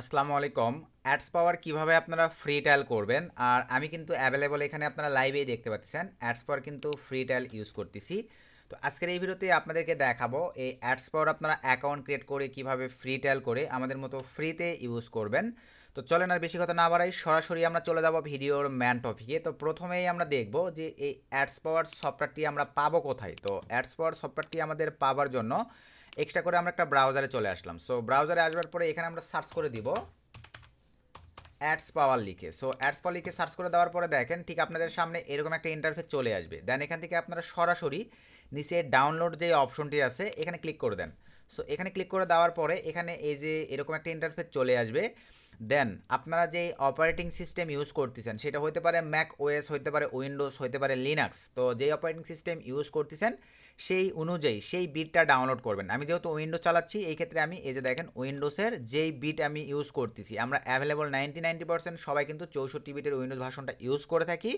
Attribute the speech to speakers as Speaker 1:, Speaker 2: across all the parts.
Speaker 1: আসসালামু আলাইকুম। অ্যাডস পাওয়ার কিভাবে আপনারা ফ্রি ট্রায়াল করবেন, আর আমি কিন্তু অ্যাভেলেবল এখানে আপনারা লাইভেই দেখতে পাচ্ছেন অ্যাডস পাওয়ার কিন্তু ফ্রি ট্রায়াল ইউজ করতেছি। তো আজকের এই ভিডিওতে আপনাদেরকে দেখাবো এই অ্যাডস পাওয়ার আপনারা অ্যাকাউন্ট ক্রিয়েট করে কিভাবে ফ্রি ট্রায়াল করে আমাদের মতো ফ্রিতে ইউজ করবেন। তো চলেন আর বেশি কথা না বাড়াই, সরাসরি আমরা চলে যাব ভিডিওর ম্যান টপিকে। তো প্রথমেই আমরা দেখব যে এই অ্যাডস পাওয়ার সফটওয়্যারটি আমরা পাবো কোথায়। তো অ্যাডস পাওয়ার সফটওয়্যারটি আমাদের পাওয়ার জন্য এক্সট্রা করে আমরা একটা ব্রাউজারে চলে আসলাম। সো ব্রাউজারে আসবার পরে এখানে আমরা সার্চ করে দিব অ্যাডস পাওয়ার লিখে। সো অ্যাডস পাওয়ার লিখে সার্চ করে দেওয়ার পরে দেখেন ঠিক আপনাদের সামনে এরকম একটা ইন্টারফেস চলে আসবে। দেন এখান থেকে আপনারা সরাসরি নিচে ডাউনলোড যে অপশনটি আছে এখানে ক্লিক করে দেন। সো এখানে ক্লিক করে দেওয়ার পরে এখানে এই যে এরকম একটা ইন্টারফেস চলে আসবে। দেন আপনারা যে অপারেটিং সিস্টেম ইউজ করতেছেন সেটা হতে পারে ম্যাক ওএস, হতে পারে উইন্ডোজ, হতে পারে লিনাক্স। তো যেই অপারেটিং সিস্টেম ইউজ করতেছেন সেই অনুযায়ী সেই বিটটা ডাউনলোড করবেন। আমি যেহেতু উইন্ডোজ চালাচ্ছি এই ক্ষেত্রে আমি এই যে দেখেন উইন্ডোজের যেই বিট আমি ইউজ করতেছি, আমরা অ্যাভেলেবল 90% সবাই কিন্তু 64 বিটের উইন্ডোজ ভার্সনটা ইউজ করে থাকি।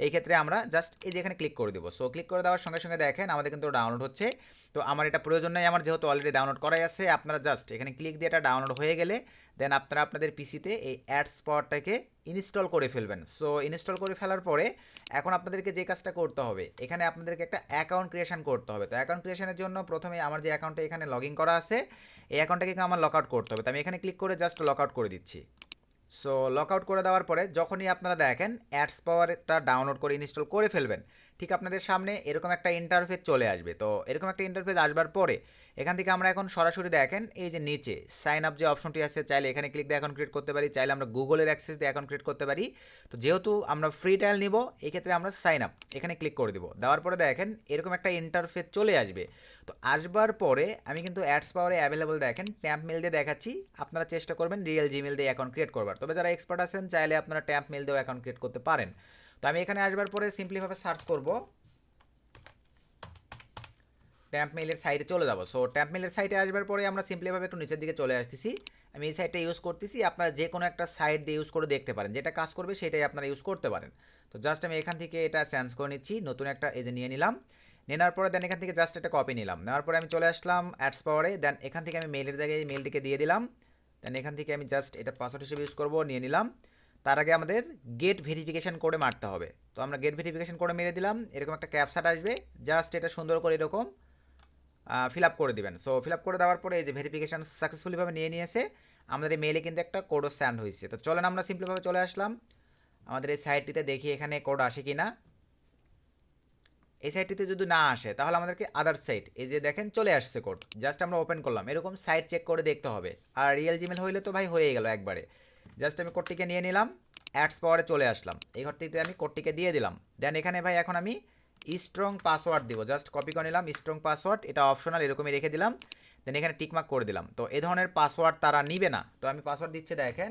Speaker 1: এই ক্ষেত্রে আমরা জাস্ট এই যে এখানে ক্লিক করে দেবো। সো ক্লিক করে দেওয়ার সঙ্গে সঙ্গে দেখেন আমাদের কিন্তু ডাউনলোড হচ্ছে। তো আমার এটা প্রয়োজন নেই, আমার যেহেতু অলরেডি ডাউনলোড করাই আছে। আপনারা জাস্ট এখানে ক্লিক দিয়ে এটা ডাউনলোড হয়ে গেলে দেন আপনারা আপনাদের পিসিতে এই অ্যাডস পাওয়ারটাকে ইনস্টল করে ফেলবেন। সো ইনস্টল করে ফেলার পরে এখন আপনাদেরকে যে কাজটা করতে হবে, এখানে আপনাদেরকে একটা অ্যাকাউন্ট ক্রিয়েশন করতে হবে। তো অ্যাকাউন্ট ক্রিয়েশনের জন্য প্রথমে আমার যে অ্যাকাউন্টে এখানে লগ ইন করা আছে এই অ্যাকাউন্টটাকে আমার লক আউট করতে হবে। তো আমি এখানে ক্লিক করে জাস্ট লক আউট করে দিচ্ছি। সো লক আউট করে দেওয়ার পরে যখনই আপনারা দেখেন অ্যাডস পাওয়ারটা ডাউনলোড করে ইনস্টল করে ফেলবেন, ঠিক আপনাদের সামনে এরকম একটা ইন্টারফেস চলে আসবে। তো এরকম একটা ইন্টারফেস আসবার পরে এখান থেকে আমরা এখন সরাসরি দেখেন এই যে নিচে সাইন আপ যে অপশনটি আছে, চাইলে এখানে ক্লিক দিয়ে অ্যাকাউন্ট ক্রিয়েট করতে পারি, চাইলে আমরা গুগলের অ্যাক্সেস দিয়ে অ্যাকাউন্ট ক্রিয়েট করতে পারি। তো যেহেতু আমরা ফ্রি ট্রায়াল নিব এই ক্ষেত্রে আমরা সাইন আপ এখানে ক্লিক করে দেবো। দেওয়ার পরে দেখেন এরকম একটা ইন্টারফেস চলে আসবে। তো আসবার পরে আমি কিন্তু অ্যাডস পাওয়ারে অ্যাভেলেবল দেখেন ট্যাম্প মেল দিয়ে দেখাচ্ছি। আপনারা চেষ্টা করবেন রিয়েল জিমেল দিয়ে অ্যাকাউন্ট ক্রিয়েট করবার। তবে যারা এক্সপার্ট আছেন চাইলে আপনারা ট্যাম্প মেল দিয়েও অ্যাকাউন্ট ক্রিয়েট করতে পারেন। তো আমি এখানে আসবার পরে সিম্পলিভাবে সার্চ করব, ট্যাম্প মেলের সাইটে চলে যাব। সো ট্যাম্প মেলের সাইটে আসবার পরে আমরা সিম্পলিভাবে একটু নিচের দিকে চলে আসতেছি। আমি এই সাইটটা ইউজ করতেছি, আপনারা যে কোনো একটা সাইট দিয়ে ইউজ করে দেখতে পারেন, যেটা কাজ করবে সেটাই আপনারা ইউজ করতে পারেন। তো জাস্ট আমি এখান থেকে এটা চেঞ্জ করে নিচ্ছি, নতুন একটা এই যে নিয়ে নিলাম। নেওয়ার পরে দেন এখান থেকে জাস্ট একটা কপি নিলাম। নেওয়ার পরে আমি চলে আসলাম অ্যাডস পাওয়ারে। দেন এখান থেকে আমি মেলের জায়গায় মেলটিকে দিয়ে দিলাম। দেন এখান থেকে আমি জাস্ট এটা পাসওয়ার্ড হিসেবে ইউজ করবো, নিয়ে নিলাম। তার আগে আমাদের গেট ভেরিফিকেশন করে মারতে হবে। তো আমরা গেট ভেরিফিকেশন করে মেরে দিলাম, এরকম একটা ক্যাপসাট আসবে। জাস্ট এটা সুন্দর করে এরকম ফিল আপ করে দিবেন। সো ফিল আপ করে দেওয়ার পরে এই যে ভেরিফিকেশান সাকসেসফুলিভাবে নিয়ে নিয়েছে, আমাদের এই মেলে কিন্তু একটা কোডও সেন্ড হয়েছে। তো চলেন আমরা সিম্পলিভাবে চলে আসলাম আমাদের এই সাইটটিতে, দেখি এখানে কোড আসে কি না। এই সাইটটিতে যদি না আসে তাহলে আমাদেরকে আদার সাইট এই যে দেখেন চলে আসছে কোড, জাস্ট আমরা ওপেন করলাম। এরকম সাইট চেক করে দেখতে হবে। আর রিয়েল জিমেল হইলে তো ভাই হয়ে গেল একবারে। জাস্ট আমি কোডটিকে নিয়ে নিলাম, অ্যাডস পাওয়ারে চলে আসলাম, এই ঘরটিতে আমি কোডটিকে দিয়ে দিলাম। দেন এখানে ভাই এখন আমি স্ট্রং পাসওয়ার্ড দিব, জাস্ট কপি করে নিলাম স্ট্রং পাসওয়ার্ড, এটা অপশনাল, এরকমই রেখে দিলাম। দেন এখানে টিকমার্ক করে দিলাম। তো এই ধরনের পাসওয়ার্ড তারা নিবে না। তো আমি পাসওয়ার্ড দিচ্ছে দেখেন,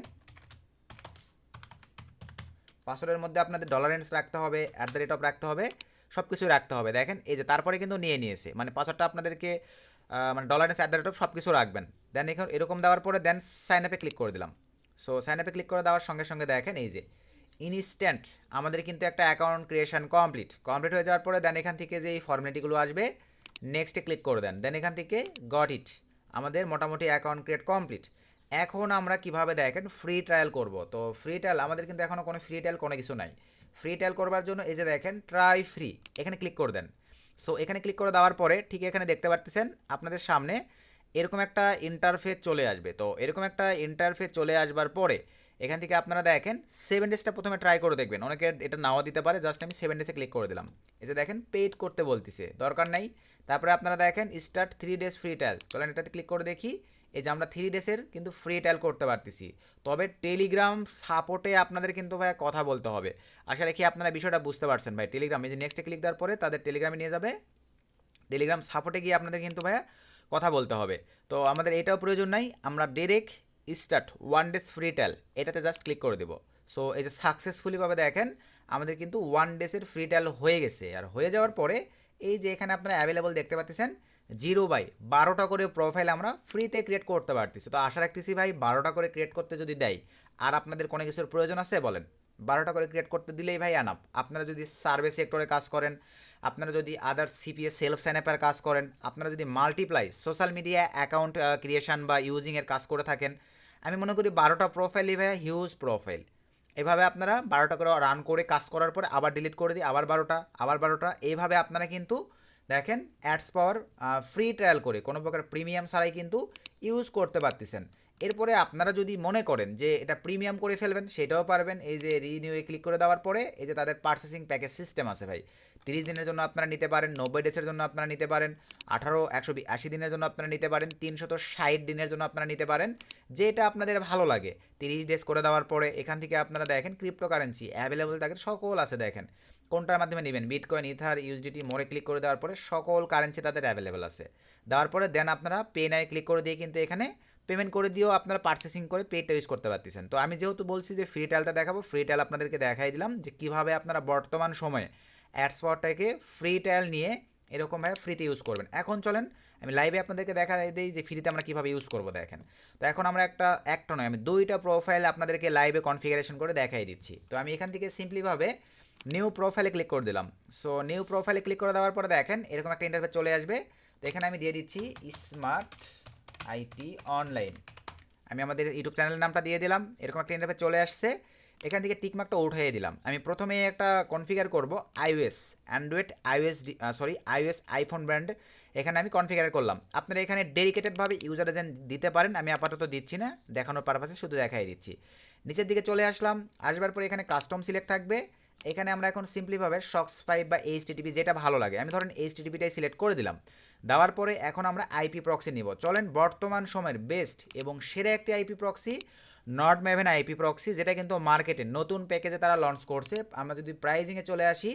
Speaker 1: পাসওয়ার্ডের মধ্যে আপনাদের $, রাখতে হবে, @ রাখতে হবে, সব কিছুই রাখতে হবে। দেখেন এই যে তারপরে কিন্তু নিয়ে নিয়েছে, মানে পাসওয়ার্ডটা আপনাদেরকে মানে $, সব কিছু রাখবেন। দেন এখন এরকম দেওয়ার পরে দেন সাইন আপে ক্লিক করে দিলাম। সো সাইন আপে ক্লিক করে দেওয়ার সঙ্গে সঙ্গে দেখেন এই যে ইনস্ট্যান্ট আমাদের কিন্তু একটা অ্যাকাউন্ট ক্রিয়েশন কমপ্লিট হয়ে যাওয়ার পরে দেন এখান থেকে যে এই ফর্মালিটিগুলো আসবে নেক্সটে ক্লিক করে দেন। দেন এখান থেকে গট ইট, আমাদের মোটামুটি অ্যাকাউন্ট ক্রিয়েট কমপ্লিট। এখন আমরা কিভাবে দেখেন ফ্রি ট্রায়াল করব। তো ফ্রি ট্রায়াল আমাদের কিন্তু এখনও কোনো ফ্রি ট্রায়াল কোনো কিছু নাই। ফ্রি ট্রায়াল করবার জন্য এই যে দেখেন ট্রাই ফ্রি এখানে ক্লিক করে দেন। সো এখানে ক্লিক করে দেওয়ার পরে ঠিক এখানে দেখতে পাচ্ছেন আপনাদের সামনে এরকম একটা ইন্টারফেস চলে আসবে। তো এরকম একটা ইন্টারফেস চলে আসবার পরে এখান থেকে আপনারা দেখেন 7 ডেজটা প্রথমে ট্রাই করে দেখবেন, অনেকে এটা নাও দিতে পারে। জাস্ট আমি 7 ডেজে ক্লিক করে দিলাম। এই যে দেখেন পেইড করতে বলতেছে, দরকার নাই। তারপরে আপনারা দেখেন স্টার্ট 3 ডেজ ফ্রি ট্রায়াল, চলেন এটাতে ক্লিক করে দেখি। এই যে আমরা 3 ডেজের কিন্তু ফ্রি ট্রায়াল করতে পারতেছি। তবে টেলিগ্রাম সাপোর্টে আপনাদের কিন্তু ভাই কথা বলতে হবে। আশা রাখি আপনারা বিষয়টা বুঝতে পারছেন ভাই। টেলিগ্রাম এই যে নেক্সটে ক্লিক দেওয়ার পরে তাদের টেলিগ্রামে নিয়ে যাবে, টেলিগ্রাম সাপোর্টে গিয়ে আপনাদের কিন্তু ভাইয়া কথা বলতে হবে। তো আমাদের এটাও প্রয়োজন নাই, আমরা direct start 1 days free trial এটাতে জাস্ট ক্লিক করে দেবো। সো এই যে সাকসেসফুলিভাবে দেখেন আমাদের কিন্তু 1 ডেজের ফ্রি ট্রায়াল হয়ে গেছে। আর হয়ে যাওয়ার পরে এই যে এখানে আপনারা অ্যাভেলেবল দেখতে পাচ্ছেন 0/12টা করে প্রোফাইল আমরা ফ্রিতে ক্রিয়েট করতে পারতেছি। তো আশা রাখতেছি ভাই 12টা করে ক্রিয়েট করতে যদি দেয় আর আপনাদের কোনো কিছুর প্রয়োজন আছে বলেন, 12টা করে ক্রিয়েট করতে দিলেই ভাই আনাপ। আপনারা যদি সার্ভিস সেক্টরে কাজ করেন, আপনারা যদি আদার সিপিএস সেলফ সাইন আপের কাজ করেন, আপনারা যদি multiply social media account creation বা ইউজিংয়ের কাজ করে থাকেন, আমি মনে করি 12টা প্রোফাইলই ভাইয়া হিউজ প্রোফাইল। এভাবে আপনারা 12টা করে রান করে কাজ করার পরে আবার ডিলিট করে দিই, আবার 12টা, আবার 12টা, এইভাবে আপনারা কিন্তু দেখেন অ্যাডস পাওয়ার ফ্রি ট্রায়াল করে কোনো প্রকার প্রিমিয়াম ছাড়াই কিন্তু ইউজ করতে পারতেছেন। এরপরে আপনারা যদি মনে করেন যে এটা প্রিমিয়াম করে ফেলবেন সেটাও পারবেন। এই যে রিনিউয়ে ক্লিক করে দেওয়ার পরে এই যে তাদের পার্চেসিং প্যাকেজ সিস্টেম আছে ভাই, 30 দিনের জন্য আপনারা নিতে পারেন, 90 ডেজের জন্য আপনারা নিতে পারেন, 180 দিনের জন্য আপনারা নিতে পারেন, 360 দিনের জন্য আপনারা নিতে পারেন, যেটা আপনাদের ভালো লাগে। 30 ডেজ করে দেওয়ার পরে এখান থেকে আপনারা দেখেন ক্রিপ্টোকারেন্সি অ্যাভেলেবল থাকে, সকল আছে দেখেন কোনটার মাধ্যমে নেবেন, বিটকয়েন, ইথার, ইউএসডিটি, মোরে ক্লিক করে দেওয়ার পরে সকল কারেন্সি তাদের অ্যাভেলেবল আছে। দেওয়ার পরে দেন আপনারা পে নাও ক্লিক করে দিয়ে কিন্তু এখানে পেমেন্ট করে দিয়েও আপনারা পার্চেসিং করে পেটা ইউজ করতে পারতেছেন। তো আমি যেহেতু বলছি যে ফ্রি ট্রায়ালটা দেখাবো, ফ্রি ট্রায়াল আপনাদেরকে দেখাই দিলাম যে কীভাবে আপনারা বর্তমান সময়ে অ্যাডস পাওয়ারটাকে ফ্রি ট্রায়াল নিয়ে এরকমভাবে ফ্রিতে ইউজ করবেন। এখন চলেন আমি লাইভে আপনাদেরকে দেখা দিই যে ফ্রিতে আমরা কীভাবে ইউজ করবো। দেখেন, তো এখন আমরা একটা নয়, আমি 2টা প্রোফাইল আপনাদেরকে লাইভে কনফিগারেশন করে দেখাই দিচ্ছি। তো আমি এখান থেকে সিম্পলিভাবে নিউ প্রোফাইলে ক্লিক করে দিলাম। সো নিউ প্রোফাইলে ক্লিক করে দেওয়ার পরে দেখেন এরকম একটা ইন্টারফেস চলে আসবে। তো এখানে আমি দিয়ে দিচ্ছি স্মার্ট আইটি অনলাইন, আমি আমাদের ইউটিউব চ্যানেলের নামটা দিয়ে দিলাম। এরকম একটা ইন্টারফেস চলে আসছে, এখান থেকে টিকমার্কটা উঠিয়ে দিলাম। আমি প্রথমে একটা কনফিগার করব iOS, Android iOS iPhone brand, এখানে আমি কনফিগার করলাম। আপনারা এখানে ডেডিকেটেডভাবে ইউজার এজেন্ট দিতে পারেন, আমি আপাতত দিচ্ছি না, দেখানোর পারপাসে শুধু দেখাই দিচ্ছি। নিচের দিকে চলে আসলাম, আসবার পরে এখানে কাস্টম সিলেক্ট থাকবে। এখানে আমরা এখন সিম্পলিভাবে সক্স 5 বা এইচটিটিপি যেটা ভালো লাগে, আমি ধরেন এইচটিটিপিটাই সিলেক্ট করে দিলাম। দেওয়ার পরে এখন আমরা আইপি প্রক্সি নিব। চলেন বর্তমান সময়ের বেস্ট এবং সেরা একটি IP proxy Nord Maven IP proxy, যেটা কিন্তু মার্কেটে নতুন প্যাকেজে তারা লঞ্চ করছে। আমরা যদি প্রাইজিংয়ে চলে আসি,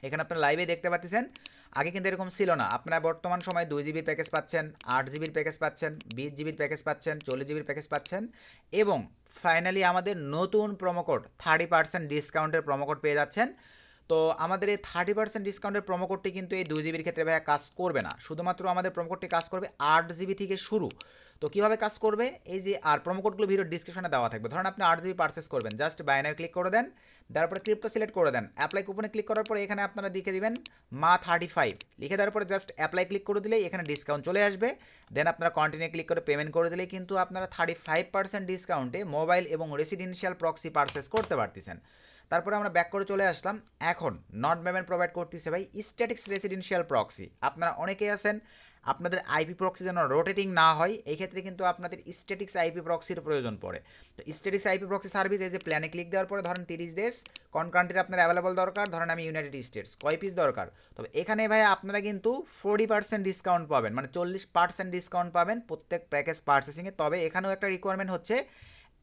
Speaker 1: এখানে আপনারা লাইভে দেখতে পাচ্ছেন আগে কিন্তু এরকম ছিল না। আপনারা বর্তমান সময় 2 জিবির প্যাকেজ পাচ্ছেন, 8 জিবির প্যাকেজ পাচ্ছেন, 20 জিবির প্যাকেজ পাচ্ছেন, 40 জিবির প্যাকেজ পাচ্ছেন, এবং ফাইনালি আমাদের নতুন প্রোমোকোড 30% ডিসকাউন্টের প্রোমোকোড পেয়ে যাচ্ছেন। তো আমাদের এই 30% ডিসকাউন্টের প্রোমোকোডটি কিন্তু এই 2 জিবির ক্ষেত্রে ভাইয়া কাজ করবে না, শুধুমাত্র আমাদের প্রোমোকোডটি কাজ করবে 8 জিবি থেকে শুরু। তো কীভাবে কাজ করবে, এই যে আর প্রোমোকোডগুলো ভিডিও ডিসক্রিপশনে দেওয়া থাকবে। ধরুন আপনি 8 জিবি পারচেস করবেন, জাস্ট বাই নাও ক্লিক করে দেন, তারপরে ক্রিপ্টো সিলেক্ট করে দেন, অ্যাপ্লাই কুপনে ক্লিক করার পরে এখানে আপনারা লিখে দিবেন মা 35, লিখে দেওয়ার পরে জাস্ট অ্যাপ্লাই ক্লিক করে দিলেই এখানে ডিসকাউন্ট চলে আসবে। দেন আপনারা কন্টিনিউ ক্লিক করে পেমেন্ট করে দিলেই কিন্তু আপনারা 35% ডিসকাউন্টে মোবাইল এবং রেসিডেন্সিয়াল প্রক্সি পারচেস করতে পারতেছেন। তারপরে আমরা ব্যাক করে চলে আসলাম। এখন নট পেমেন্ট প্রোভাইড করতেছে ভাই স্ট্যাটিক্স রেসিডেন্সিয়াল প্রক্সি। আপনারা অনেকেই আছেন আপনাদের আইপি প্রক্সি যেন রোটেটিং না হয়, এই ক্ষেত্রে কিন্তু আপনাদের স্ট্যাটিক্স আইপি প্রক্সির প্রয়োজন পড়ে। তো স্ট্যাটিক্স আইপি প্রক্সি সার্ভিস, এই যে প্ল্যানে ক্লিক দেওয়ার পরে ধরেন 30 দেশ কোন কান্ট্রির আপনার অ্যাভেলেবল দরকার, ধরেন আমি ইউনাইটেড স্টেটস, কয় পিস দরকার। তবে এখানে ভাই আপনারা কিন্তু 40% ডিসকাউন্ট পাবেন, মানে 40% ডিসকাউন্ট পাবেন প্রত্যেক প্যাকেজ পারচেসিংয়ে। তবে এখানেও একটা রিকোয়ারমেন্ট হচ্ছে,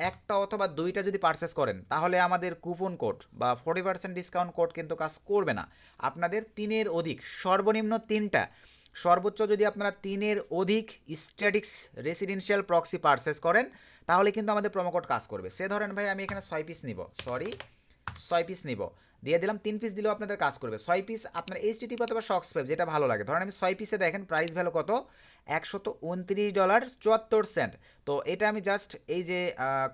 Speaker 1: একটা অথবা 2টা যদি পারচেস করেন তাহলে আমাদের কুপন কোড বা 40% ডিসকাউন্ট কোড কিন্তু কাজ করবে না। আপনাদের 3-এর অধিক, সর্বনিম্ন 3টা, সর্বোচ্চ যদি আপনারা 3-এর অধিক স্ট্যাটিক্স রেসিডেন্সিয়াল প্রক্সি পারচেস করেন তাহলে কিন্তু আমাদের প্রোমো কোড কাজ করবে। সে ধরেন ভাই আমি এখানে 6 পিস নিব, 6 পিস নিব, দিয়ে দিলাম, 3 পিস দিলেও আপনাদের কাজ করবে। 6 পিস আপনার এইচটিটিপি অথবা শক্স 5 যেটা ভালো লাগে। ধরেন আমি 6 পিসে দেখেন প্রাইস ভ্যালু কত, $129.74। তো এটা আমি জাস্ট এই যে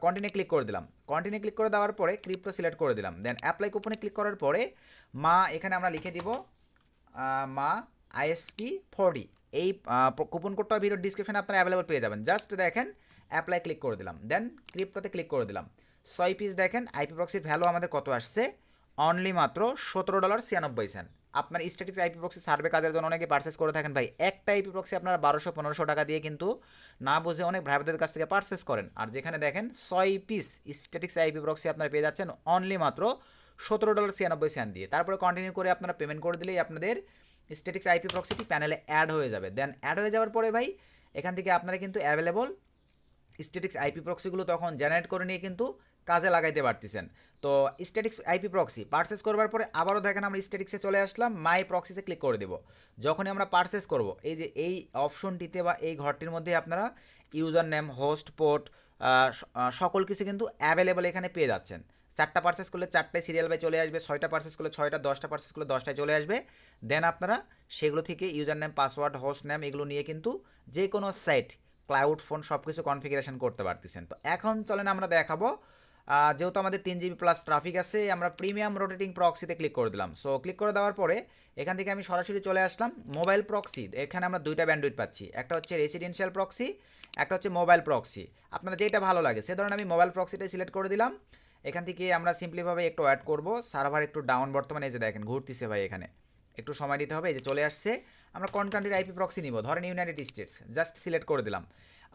Speaker 1: কন্টিনিউ ক্লিক করে দিলাম, কন্টিনিউ ক্লিক করে দেওয়ার পরে ক্রিপ্টো সিলেক্ট করে দিলাম, দেন অ্যাপ্লাই কুপনে ক্লিক করার পরে মা এখানে আমরা লিখে দিব মা আইএসপি 40, এই কুপন কোডটা ভিডিও ডিসক্রিপশনে আপনারা অ্যাভেলেবল পেয়ে যাবেন। জাস্ট দেখেন অ্যাপ্লাই ক্লিক করে দিলাম, দেন ক্রিপ্টোতে ক্লিক করে দিলাম। 6 পিস দেখেন আইপি প্রক্সির ভ্যালু আমাদের কত আসছে, অনলি মাত্র $17.96। আপনার স্ট্যাটিক্স আইপি প্রক্সি সার্ভে কাজের জন্য অনেকে পারচেস করে থাকেন ভাই, একটা আইপি প্রক্সি আপনারা 1200-1500 টাকা দিয়ে কিন্তু না বুঝে অনেক ভাইদের কাছ থেকে পারচেস করেন। আর যেখানে দেখেন 6 পিস স্ট্যাটিক্স আইপি প্রক্সি আপনারা পেয়ে যাচ্ছেন অনলি মাত্র $17.96 দিয়ে। তারপরে কন্টিনিউ করে আপনারা পেমেন্ট করে দিলেই আপনাদের স্ট্যাটিক্স আইপি প্রক্সিটি প্যানেলে অ্যাড হয়ে যাবে। দেন অ্যাড হয়ে যাওয়ার পরে ভাই এখান থেকে আপনারা কিন্তু অ্যাভেলেবল স্ট্যাটিক্স আইপি প্রক্সিগুলো তখন জেনারেট করে নিয়ে কিন্তু কাজে লাগাইতে পারতেছেন। তো স্ট্যাটিক্স আইপি প্রক্সি পারচেস করবার পরে আবারও দেখেন আমরা স্ট্যাটিক্সে চলে আসলাম, মাই প্রক্সিতে ক্লিক করে দেব। যখনই আমরা পারচেস করব এই যে এই অপশনটিতে বা এই ঘরটির মধ্যে আপনারা ইউজার নেম, হোস্ট, পোর্ট সকল কিছু কিন্তু অ্যাভেলেবল এখানে পেয়ে যাচ্ছেন। 4টা পারচেস করলে 4টায় সিরিয়াল বাই চলে আসবে, 6টা পারচেস করলে 6টা, 10টা পারচেস করলে 10টায় চলে আসবে। দেন আপনারা সেগুলো থেকে user name, password, host name এগুলো নিয়ে কিন্তু যে কোনো সাইট, ক্লাউড, ফোন সব কিছু কনফিগারেশন করতে পারতেছেন। তো এখন চলেন আমরা দেখাবো, যেহেতু আমাদের 3 জিবি প্লাস ট্রাফিক আছে, আমরা প্রিমিয়াম রোটেটিং প্রক্সিতে ক্লিক করে দিলাম। সো ক্লিক করে দেওয়ার পরে এখান থেকে আমি সরাসরি চলে আসলাম মোবাইল প্রক্সি। এখানে আমরা 2টা ব্যান্ডউইথ পাচ্ছি, একটা হচ্ছে রেসিডেন্সিয়াল প্রক্সি, একটা হচ্ছে মোবাইল প্রক্সি। আপনারা যেটা ভালো লাগে সে ধরনের আমি মোবাইল প্রক্সিটাই সিলেক্ট করে দিলাম। এখান থেকে আমরা সিম্পলিভাবে একটু অ্যাড করব। সার্ভার একটু ডাউন বর্তমানে, এই যে দেখেন ঘুরতেছে ভাই, এখানে একটু সময় দিতে হবে। এই যে চলে আসছে। আমরা কোন কান্ট্রির আইপি প্রক্সি নিব, ধরেন ইউনাইটেড স্টেটস, জাস্ট সিলেক্ট করে দিলাম।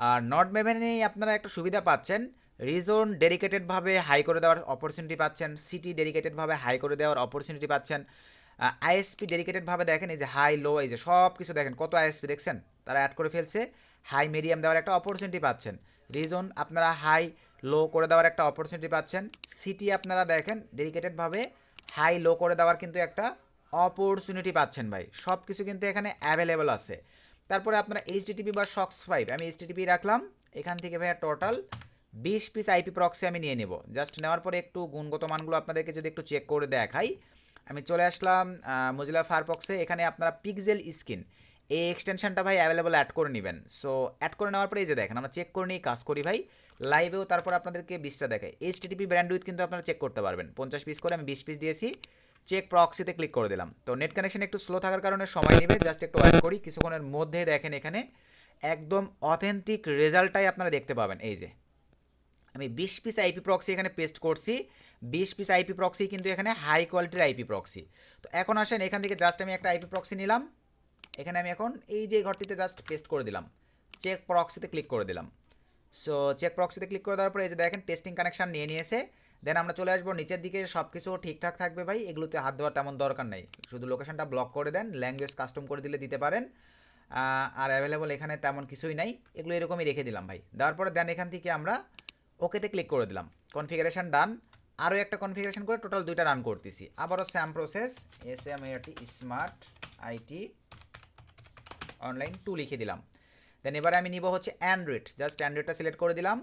Speaker 1: আর নট মেভেনেই আপনারা একটা সুবিধা পাচ্ছেন, রিজন ডেডিকেটেডভাবে হাই করে দেওয়ার অপরচুনিটি পাচ্ছেন, সিটি ডেডিকেটেডভাবে হাই করে দেওয়ার অপরচুনিটি পাচ্ছেন, আইএসপি ডেডিকেটেডভাবে দেখেন এই যে হাই লো, এই যে সব কিছু দেখেন কত আইএসপি দেখছেন তারা অ্যাড করে ফেলছে। হাই মিডিয়াম দেওয়ার একটা অপরচুনিটি পাচ্ছেন, রিজন আপনারা হাই লো করে দেওয়ার একটা অপরচুনিটি পাচ্ছেন, সিটি আপনারা দেখেন ডেডিকেটেডভাবে হাই লো করে দেওয়ার কিন্তু একটা অপরচুনিটি পাচ্ছেন ভাই। সব কিছু কিন্তু এখানে অ্যাভেলেবল আছে। তারপরে আপনারা এইচটিটিপি বা শক্স 5, আমি এইচটিটিপি রাখলাম। এখান থেকে ভাইয়া টোটাল 20 পিস আইপি প্রক্সি আমি নিয়ে নেব। জাস্ট নেওয়ার পরে একটু গুণগত মানগুলো আপনাদেরকে যদি একটু চেক করে দেখাই, আমি চলে আসলাম মোজিলা ফায়ারফক্সে। এখানে আপনারা পিক্সেল স্কিন এই এক্সটেনশনটা ভাই অ্যাভেলেবল অ্যাড করে নেবেন। সো অ্যাড করে নেওয়ার পরে এই যে দেখেন আমরা চেক করে নিই, কাজ করি ভাই লাইভেও, তারপর আপনাদেরকে 20টা দেখাই। এইচটিটিপি ব্র্যান্ডউইথ কিন্তু আপনারা চেক করতে পারবেন, 50 পিস করে আমি 20 পিস দিয়েছি। চেক প্রক্সিতে ক্লিক করে দিলাম। তো নেট কানেকশন একটু স্লো থাকার কারণে সময় নেবে, জাস্ট একটু ওয়েট করি। কিছুক্ষণের মধ্যে দেখেন এখানে একদম অথেন্টিক রেজাল্টটাই আপনারা দেখতে পাবেন। এই যে আমি 20 পিস আইপি প্রক্সি এখানে পেস্ট করছি। 20 পিস আইপি প্রক্সি কিন্তু এখানে হাই কোয়ালিটির আইপি প্রক্সি। তো এখন আসেন এখান থেকে জাস্ট আমি একটা আইপি প্রক্সি নিলাম। এখানে আমি এখন এই যে ঘরটিতে জাস্ট পেস্ট করে দিলাম, চেক প্রক্সিতে ক্লিক করে দিলাম। সো চেক প্রক্সিতে ক্লিক করে দেওয়ার পরে এই যে দেখেন টেস্টিং কানেকশন নিয়ে নিয়েছে। দেন আমরা চলে আসবো নিচের দিকে, সব কিছু ঠিকঠাক থাকবে ভাই, এগুলোতে হাত দেওয়ার তেমন দরকার নেই, শুধু লোকেশনটা ব্লক করে দেন, ল্যাঙ্গুয়েজ কাস্টম করে দিলে দিতে পারেন। আর অ্যাভেলেবল এখানে তেমন কিছুই নাই, এগুলো এরকমই রেখে দিলাম ভাই। দেওয়ার পরে দেন এখান থেকে আমরা ওকেতে ক্লিক করে দিলাম, কনফিগারেশন ডান। আরও একটা কনফিগারেশন করে টোটাল 2টা রান করতেছি। আবারও Sam process SMART smart IT online 2 লিখে দিলাম। দেন এবারে আমি নিব হচ্ছে অ্যান্ড্রয়েড, জাস্ট অ্যান্ড্রয়েডটা সিলেক্ট করে দিলাম।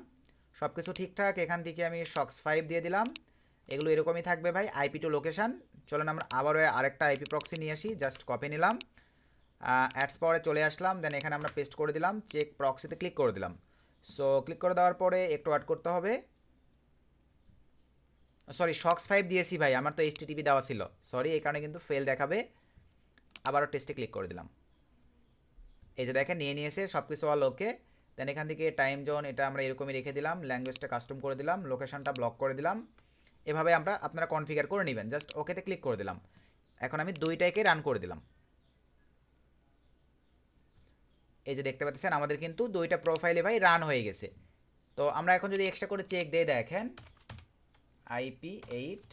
Speaker 1: সব কিছু ঠিকঠাক। এখান থেকে আমি শক্স 5 দিয়ে দিলাম। এগুলো এরকমই থাকবে ভাই, IP টু লোকেশান। চলেন আমরা আবারও আরেকটা আইপি প্রক্সি নিয়ে আসি, জাস্ট কপি নিলাম, অ্যাডস পাওয়ারে চলে আসলাম। দেন এখানে আমরা পেস্ট করে দিলাম, চেক প্রক্সিতে ক্লিক করে দিলাম। সো ক্লিক করে দেওয়ার পরে একটু অ্যাড করতে হবে। সরি, শক্স 5 দিয়েছি ভাই, আমার তো HTTP দেওয়া ছিল, সরি, এই কারণে কিন্তু ফেল দেখাবে। আবারও টেস্টে ক্লিক করে দিলাম। এই যে দেখেন নিয়ে নিয়েছে সব কিছু অল ওকে। দেন এখান থেকে টাইম জোন এটা আমরা এরকমই রেখে দিলাম, ল্যাঙ্গুয়েজটা কাস্টম করে দিলাম, লোকেশনটা ব্লক করে দিলাম। এভাবে আপনারা কনফিগার করে নেবেন, জাস্ট ওকেতে ক্লিক করে দিলাম। এখন আমি 2টাকে রান করে দিলাম। এই যে দেখতে পাচ্ছেন আমাদের কিন্তু 2টা প্রোফাইলে ভাই রান হয়ে গেছে। তো আমরা এখন যদি এক্সট্রা করে চেক দিয়ে দেখেন IP8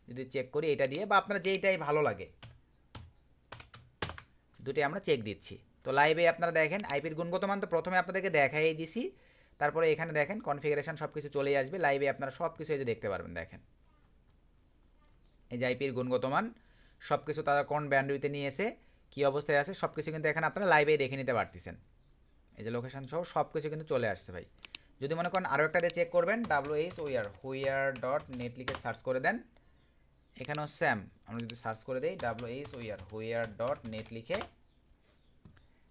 Speaker 1: যদি চেক করি এটা দিয়ে, বা আপনার যেইটাই ভালো লাগে, দুটোই আমরা চেক দিচ্ছি। তো লাইভে আপনারা দেখেন আইপির গুণগত মান তো প্রথমে আপনাদেরকে দেখাই দিছি, তারপরে এখানে দেখেন কনফিগারেশন সব কিছু চলেই আসবে। লাইভে আপনারা সব কিছু এই যে দেখতে পারবেন, দেখেন এই যে আইপির গুণগত মান সব কিছু তারা কোন ব্যান্ডউইথে নিয়ে এসে কী অবস্থায় আছে সব কিছু কিন্তু এখানে আপনারা লাইভেই দেখে নিতে পারতেছেন। এই যে লোকেশন সহ সব কিছু কিন্তু চলে আসছে ভাই। যদি মনে করেন আরও একটা দিয়ে চেক করবেন, WHOER লিখে সার্চ করে দেন। এখানেও স্যাম আমরা যদি সার্চ করে দিই WHOER লিখে,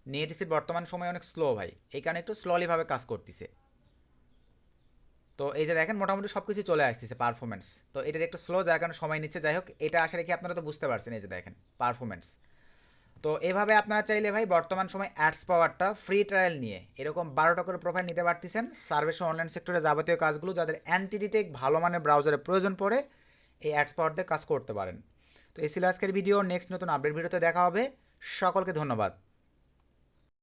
Speaker 1: নেট স্পিড বর্তমান সময়ে অনেক স্লো ভাই, এই কারণে একটু স্লোলিভাবে কাজ করতেছে। তো এই যে দেখেন মোটামুটি সব কিছু চলে আসতেছে পারফরমেন্স। তো এটার একটু স্লো যার কারণে সময় নিচ্ছে, যাই হোক এটা আশা রেখে আপনারা তো বুঝতে পারছেন। এই যে দেখেন পারফরমেন্স। তো এভাবে আপনারা চাইলে ভাই বর্তমান সময় অ্যাডস পাওয়ারটা ফ্রি ট্রায়াল নিয়ে এরকম 12টা করে প্রোফাইল নিতে পারতেছেন। সার্ভিস অনলাইন সেক্টরে যাবতীয় কাজগুলো যাদের অ্যান্টিডিটেক ভালো মানের ব্রাউজারের প্রয়োজন পড়ে এই অ্যাডস পাওয়ার দিয়ে কাজ করতে পারেন। তো এই ছিল আজকের ভিডিও, নেক্সট নতুন আপডেট ভিডিওতে দেখা হবে। সকলকে ধন্যবাদ।